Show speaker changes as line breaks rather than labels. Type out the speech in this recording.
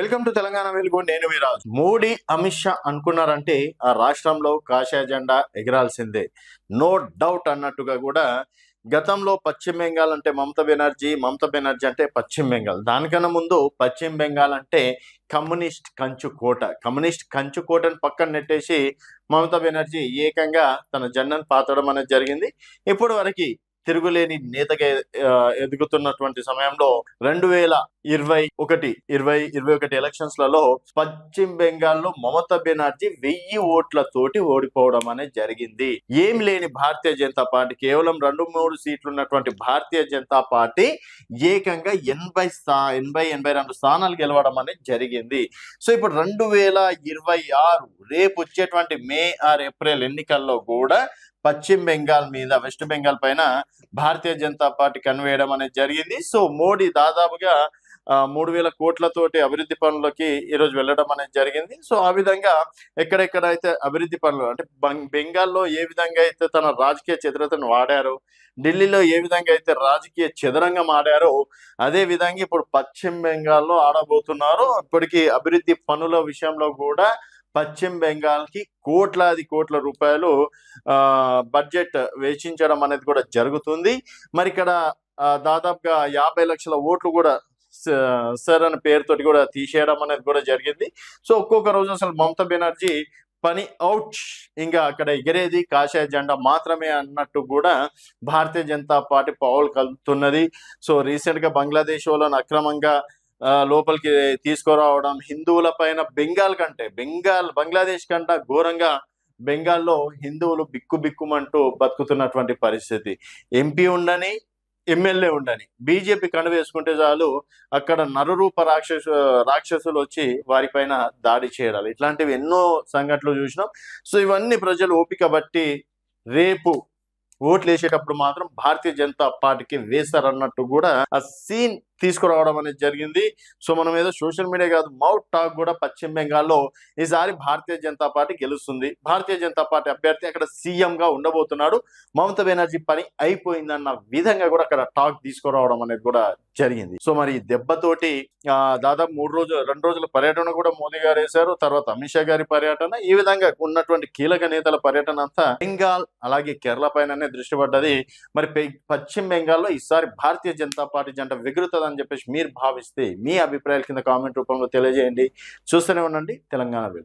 Welcome to Telangana వెలుగు. నేను మీ రాజు. మోడీ అమిత్ షా అనుకున్నారంటే ఆ రాష్ట్రంలో కాషాయ జెండా ఎగరాల్సిందే, నో డౌట్ అన్నట్టుగా కూడా గతంలో పశ్చిమ బెంగాల్ అంటే మమతా బెనర్జీ అంటే పశ్చిమ బెంగాల్, దానికన్నా ముందు పశ్చిమ బెంగాల్ అంటే కమ్యూనిస్ట్ కంచుకోటని పక్కన నెట్టేసి మమతా బెనర్జీ ఏకంగా తన జెండాను పాతడం అనేది జరిగింది. ఇప్పటి వరకు తిరుగులేని నేతగా ఎదుగుతున్నటువంటి సమయంలో 2021 ఎలక్షన్స్లలో పశ్చిమ బెంగాల్లో మమతా బెనర్జీ 1000 ఓట్లతోటి ఓడిపోవడం అనేది జరిగింది. ఏం లేని భారతీయ జనతా పార్టీ, కేవలం 2-3 సీట్లు ఉన్నటువంటి భారతీయ జనతా పార్టీ ఏకంగా 82 స్థానాలు గెలవడం అనేది జరిగింది. సో ఇప్పుడు 2026 రేపు వచ్చేటువంటి మే ఆర్ ఏప్రిల్ ఎన్నికల్లో కూడా పశ్చిమ బెంగాల్ మీద, వెస్ట్ బెంగాల్ పైన భారతీయ జనతా పార్టీ కన్వేయడం అనేది జరిగింది. సో మోడీ దాదాపుగా 3000 కోట్లతోటి అభివృద్ధి పనులకి ఈరోజు వెళ్ళడం అనేది జరిగింది. సో ఆ విధంగా ఎక్కడెక్కడైతే అభివృద్ధి పనులు అంటే బెంగాల్లో ఏ విధంగా అయితే తన రాజకీయ చతురతను వాడారో, ఢిల్లీలో ఏ విధంగా అయితే రాజకీయ చదరంగం ఆడారో, అదే విధంగా ఇప్పుడు పశ్చిమ బెంగాల్లో ఆడబోతున్నారు. ఇప్పటికీ అభివృద్ధి పనుల విషయంలో కూడా పశ్చిమ బెంగాల్కి కోట్ల రూపాయలు బడ్జెట్ వెచ్చించడం అనేది కూడా జరుగుతుంది. మరి ఇక్కడ దాదాపుగా 50 లక్షల ఓట్లు కూడా సార్ అనే పేరుతోటి కూడా తీసేయడం అనేది కూడా జరిగింది. సో ఒక్కొక్క రోజు అసలు మమతా బెనర్జీ పని అవుట్, ఇంకా అక్కడ ఎగిరేది కాషాయ జెండా మాత్రమే అన్నట్టు కూడా భారతీయ జనతా పార్టీ పావులు కలుపుతున్నది. సో రీసెంట్ గా బంగ్లాదేశ్ వాళ్ళని అక్రమంగా లోపలికి తీసుకురావడం, హిందువుల పైన బంగ్లాదేశ్ కంటే ఘోరంగా బెంగాల్లో హిందువులు బిక్కుమంటూ బతుకుతున్నటువంటి పరిస్థితి. ఎంపీ ఉండని, ఎమ్మెల్యే ఉండని, బీజేపీ కండు వేసుకుంటే చాలు అక్కడ నరరూప రాక్షసులు వచ్చి వారిపైన దాడి చేయడాలు, ఇట్లాంటివి ఎన్నో సంఘటనలు చూసినాం. సో ఇవన్నీ ప్రజలు ఓపిక బట్టి రేపు ఓట్లు వేసేటప్పుడు మాత్రం భారతీయ జనతా పార్టీకి వేస్తారన్నట్టు కూడా ఆ సీన్ తీసుకురావడం అనేది జరిగింది. సో మనం ఏదో సోషల్ మీడియా కాదు, మౌత్ టాక్ కూడా పశ్చిమ బెంగాల్లో ఈసారి భారతీయ జనతా పార్టీ గెలుస్తుంది, భారతీయ జనతా పార్టీ అభ్యర్థి అక్కడ సీఎం గా ఉండబోతున్నాడు, మమతా బెనర్జీ పని అయిపోయిందన్న విధంగా కూడా అక్కడ టాక్ తీసుకురావడం అనేది కూడా జరిగింది. సో మరి దెబ్బతోటి దాదాపు 2 రోజుల పర్యటన కూడా మోదీ గారు వేశారు. తర్వాత అమిత్ షా గారి పర్యటన, ఈ విధంగా ఉన్నటువంటి కీలక నేతల పర్యటన అంతా బెంగాల్ అలాగే కేరళ పైననే దృష్టి పడ్డది. మరి పశ్చిమ బెంగాల్లో ఈసారి భారతీయ జనతా పార్టీ జంట ఎగురుతుంది అని చెప్పేసి మీరు భావిస్తే మీ అభిప్రాయాల కింద కామెంట్ రూపంలో తెలియజేయండి. చూస్తూనే ఉండండి తెలంగాణ వెలుగు.